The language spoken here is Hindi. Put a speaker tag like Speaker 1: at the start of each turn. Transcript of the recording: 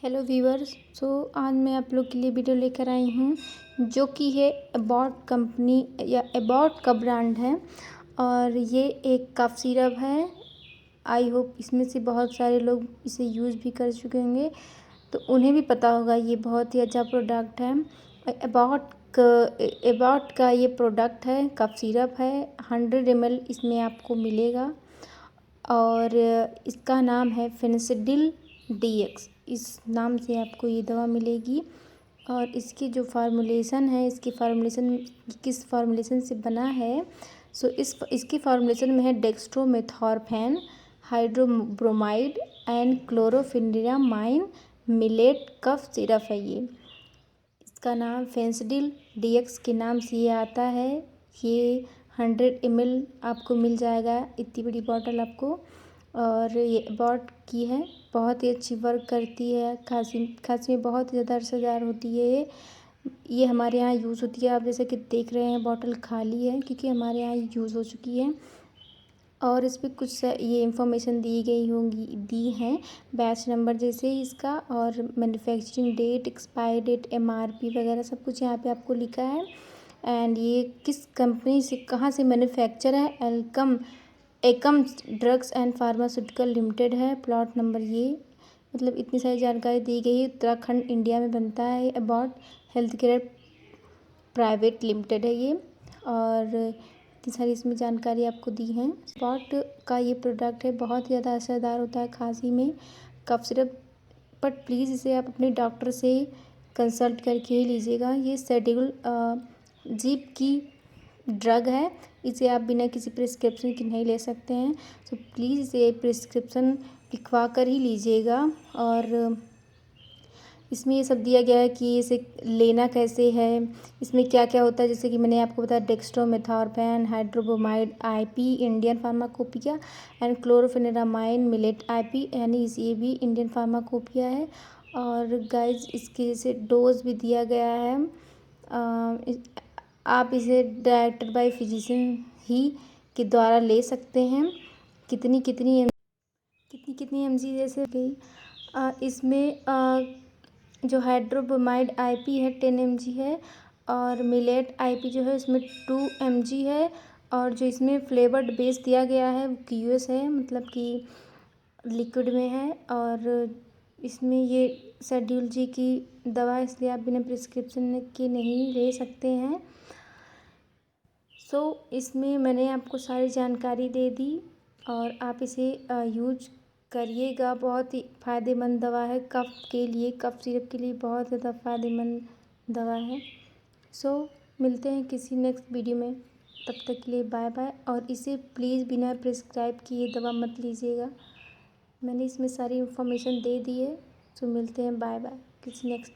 Speaker 1: Hello viewers. आज मैं आप लोग के लिए वीडियो लेकर आई हूँ जो कि है एबॉट कंपनी या एबॉट का ब्रांड है और ये एक कफ सिरप है। आई होप इसमें से बहुत सारे लोग इसे यूज़ भी कर चुके होंगे तो उन्हें भी पता होगा ये बहुत ही अच्छा प्रोडक्ट है। एबॉट का ये प्रोडक्ट है, कफ सिरप है, 100 ml इसमें आपको मिलेगा और इसका नाम है फेंसिडिल DX। इस नाम से आपको ये दवा मिलेगी और इसकी जो फार्मूलेशन है, इसकी फार्मूलेशन किस फार्मूलेशन से बना है, इसकी फार्मूलेशन में है dextromethorphan, hydrobromide and chlorpheniramine maleate cough syrup है। ये इसका नाम फेंसिडिल DX के नाम से ये आता है। ये 100 ml आपको मिल जाएगा, इतनी बड़ी बॉटल आपको। और ये एबॉट की है, बहुत ही अच्छी वर्क करती है। खांसी में बहुत ही ज़्यादा असरदार होती है ये हमारे यहाँ यूज़ होती है। आप जैसे कि देख रहे हैं बॉटल खाली है क्योंकि हमारे यहाँ यूज़ हो चुकी है और इस पर कुछ ये इन्फॉर्मेशन दी हैं, बैच नंबर जैसे ही इसका और manufacturing date, expiry date, MRP वगैरह सब कुछ यहाँ पे आपको लिखा है। एंड ये किस कंपनी से, कहाँ से मैन्युफैक्चर है, एकम ड्रग्स एंड फार्मास्यूटिकल लिमिटेड है। प्लॉट नंबर ये, मतलब इतनी सारी जानकारी दी गई है। उत्तराखंड इंडिया में बनता है। Abbott health care private limited है ये और इतनी सारी इसमें जानकारी आपको दी है। अबॉट का ये प्रोडक्ट है, बहुत ही ज़्यादा असरदार होता है खांसी में, कफ सिरप। बट प्लीज़ इसे आप अपने डॉक्टर से कंसल्ट करके ही लीजिएगा। ये शेड्यूल जीप की ड्रग है, इसे आप बिना किसी प्रिस्क्रिप्शन के नहीं ले सकते हैं। सो प्लीज़ इसे प्रिस्क्रिप्शन लिखवा कर ही लीजिएगा। और इसमें ये सब दिया गया है कि इसे लेना कैसे है, इसमें क्या क्या होता है। जैसे कि मैंने आपको बताया dextromethorphan, hydrobromide IP Indian pharmacopoeia and chlorpheniramine maleate IP, यानी ये भी इंडियन फार्माकोपिया है। और गाइज इसके जैसे डोज भी दिया गया है। आप इसे डायरेक्टर बाय फिजिशियन ही के द्वारा ले सकते हैं। कितनी कितनी mg जैसे गई। इसमें जो हाइड्रोब्रोमाइड IP है 10 mg है और मिलेट IP जो है इसमें 2 mg है। और जो इसमें फ्लेवर्ड बेस दिया गया है वो QS है, मतलब कि लिक्विड में है। और इसमें ये शेड्यूल G की दवा, इसलिए आप बिना प्रिस्क्रिप्शन के नहीं ले सकते हैं। इसमें मैंने आपको सारी जानकारी दे दी और आप इसे यूज करिएगा। बहुत ही फ़ायदेमंद दवा है कफ के लिए, कफ सिरप के लिए बहुत ज़्यादा फ़ायदेमंद दवा है। मिलते हैं किसी नेक्स्ट वीडियो में, तब तक के लिए बाय बाय। और इसे प्लीज़ बिना प्रिस्क्राइब किए दवा मत लीजिएगा, मैंने इसमें सारी इन्फॉर्मेशन दे दी है। मिलते हैं, बाय बाय किसी नेक्स्ट